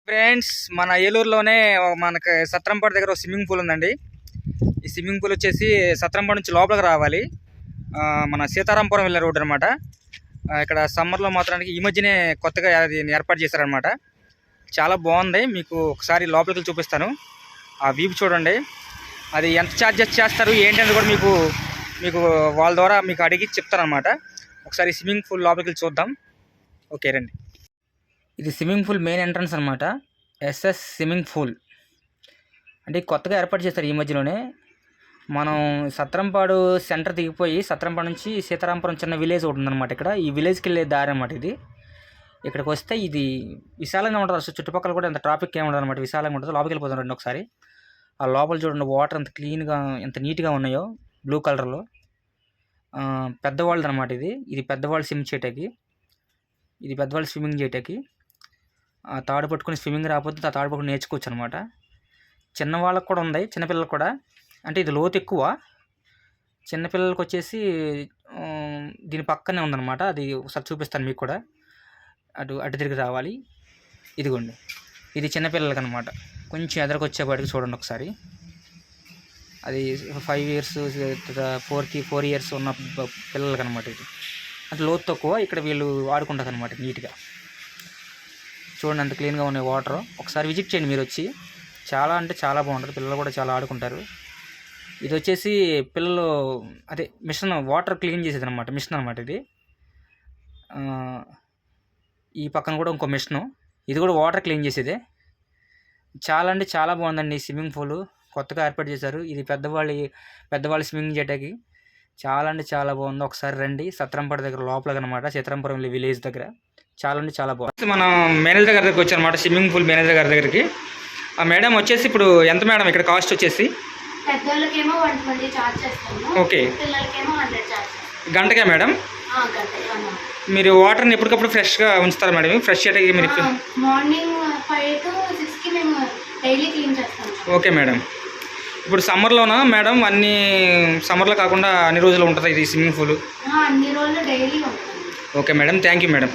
Friends, మన ఏలూరులోనే మనకి సత్రంపాడు దగ్గర ఒక స్విమ్మింగ్ పూల్ ఉందండి. ఈ స్విమ్మింగ్ పూల్ వచ్చేసి సత్రంపాడు నుంచి లోపలికి రావాలి. మన సీతారాంపురం వెళ్ళే రోడ్డు అనమాట. ఇక్కడ సమ్మర్లో మాత్రానికి ఈ మధ్యనే కొత్తగా అది ఏర్పాటు చేశారనమాట. చాలా బాగుంది. మీకు ఒకసారి లోపలికి చూపిస్తాను. ఆ వ్యూ చూడండి. అది ఎంత ఛార్జెస్ చేస్తారు ఏంటనేది కూడా మీకు వాళ్ళ ద్వారా మీకు అడిగి చెప్తారనమాట. ఒకసారి స్విమ్మింగ్ పూల్ లోపలికి చూద్దాం. ఓకే రండి. ఇది స్విమ్మింగ్ పూల్ మెయిన్ ఎంట్రన్స్ అనమాట. ఎస్ఎస్ స్విమ్మింగ్ పూల్ అంటే కొత్తగా ఏర్పాటు చేస్తారు ఈ మధ్యలోనే. మనం సత్రంపాడు సెంటర్ దిగిపోయి సత్రంపాడు నుంచి సీతారాంపురం చిన్న విలేజ్ ఒకటి ఉందన్నమాట. ఇక్కడ ఈ విలేజ్కి వెళ్ళే దారి అనమాట ఇది. ఇక్కడికి వస్తే ఇది విశాలంగా ఉంటుంది. అసలు చుట్టుపక్కల కూడా ఎంత ట్రాఫిక్ ఏమి ఉండదు అనమాట. విశాలంగా ఉంటుంది. లోపలికి వెళ్ళిపోతాం రండి ఒకసారి. ఆ లోపల చూడండి, వాటర్ ఎంత క్లీన్గా ఎంత నీట్గా ఉన్నాయో, బ్లూ కలర్లో. పెద్దవాళ్ళది అనమాట ఇది పెద్దవాళ్ళు స్విమ్ చేయటానికి. ఇది పెద్దవాళ్ళు స్విమ్మింగ్ చేయటానికి. ఆ తాడు పట్టుకుని స్విమ్మింగ్ రాకపోతే ఆ తాడు పట్టుకుని నేర్చుకోవచ్చు అనమాట. చిన్నవాళ్ళకి కూడా ఉంది, చిన్నపిల్లలకు కూడా. అంటే ఇది లోతు ఎక్కువ. చిన్నపిల్లలకి వచ్చేసి దీని పక్కనే ఉందన్నమాట. అది ఒకసారి చూపిస్తాను మీకు కూడా. అటు తిరిగి రావాలి. ఇదిగోండి, ఇది చిన్నపిల్లలకి అనమాట. కొంచెం ఎదరికొచ్చేపాటికి చూడండి ఒకసారి. అది 5 years 4 years ఉన్న పిల్లలకి అనమాట. ఇది అంటే లోతు తక్కువ. ఇక్కడ వీళ్ళు ఆడుకుంటారు అనమాట నీట్గా. చూడండి ఎంత క్లీన్గా ఉన్నాయి వాటర్. ఒకసారి విజిట్ చేయండి మీరు వచ్చి. చాలా అంటే చాలా బాగుంటుంది. పిల్లలు కూడా చాలా ఆడుకుంటారు. ఇది వచ్చేసి పిల్లలు అదే మిషన్, వాటర్ క్లీన్ చేసేది అనమాట. మిషన్ అనమాట ఇది. ఈ పక్కన కూడా ఇంకో మిషను. ఇది కూడా వాటర్ క్లీన్ చేసేదే. చాలా అంటే చాలా బాగుందండి స్విమ్మింగ్ పూల్. కొత్తగా ఏర్పాటు చేశారు. ఇది పెద్దవాళ్ళు స్విమ్మింగ్ చేయడానికి. చాలా అంటే చాలా బాగుంది. ఒకసారి రండి. సత్రంపాడు దగ్గర లోపల అనమాట, సీతారాంపురం విలేజ్ దగ్గర. చాలా అంటే చాలా బాగుంది. మనం మేనేజర్ గారి దగ్గరికి వచ్చారనమాట, స్విమ్మింగ్ పూల్ మేనేజర్ గారి దగ్గరికి. ఆ మేడం వచ్చేసి ఇప్పుడు ఎంత మేడం ఇక్కడ కాస్ట్ వచ్చేసి? పెద్దవాళ్ళకేమో 120 చార్జ్ చేస్తాము. ఓకే. పిల్లలకేమో 100 చార్జ్. గంటకే మేడం? మీరు వాటర్ని ఎప్పటికప్పుడు ఫ్రెష్గా ఉంచుతారా మేడం? ఫ్రెష్ చేయడానికి మీరు మార్నింగ్ 5 to 6కి మేము డైలీ క్లీన్ చేస్తాం. Okay madam. ఇప్పుడు సమ్మర్లోనా మేడం? అన్ని సమ్మర్లో కాకుండా అన్ని రోజులు ఉంటుంది ఇది స్విమ్మింగ్ పూల్? అన్ని రోజులు డైలీ ఉంటుంది. Okay madam, thank you madam.